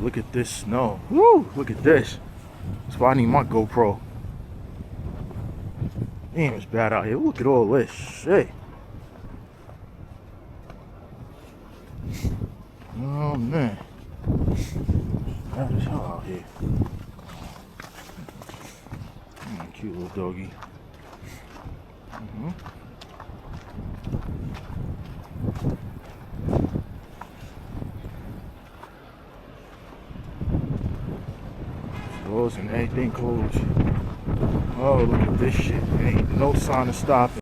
look at this snow. Woo! Look at this. That's why I need my GoPro. Damn, it's bad out here. Look at all this shit. Oh man. Bad as hell out here. Cute little doggy. Stores and everything closed. Oh, look at this shit. Ain't no sign of stopping.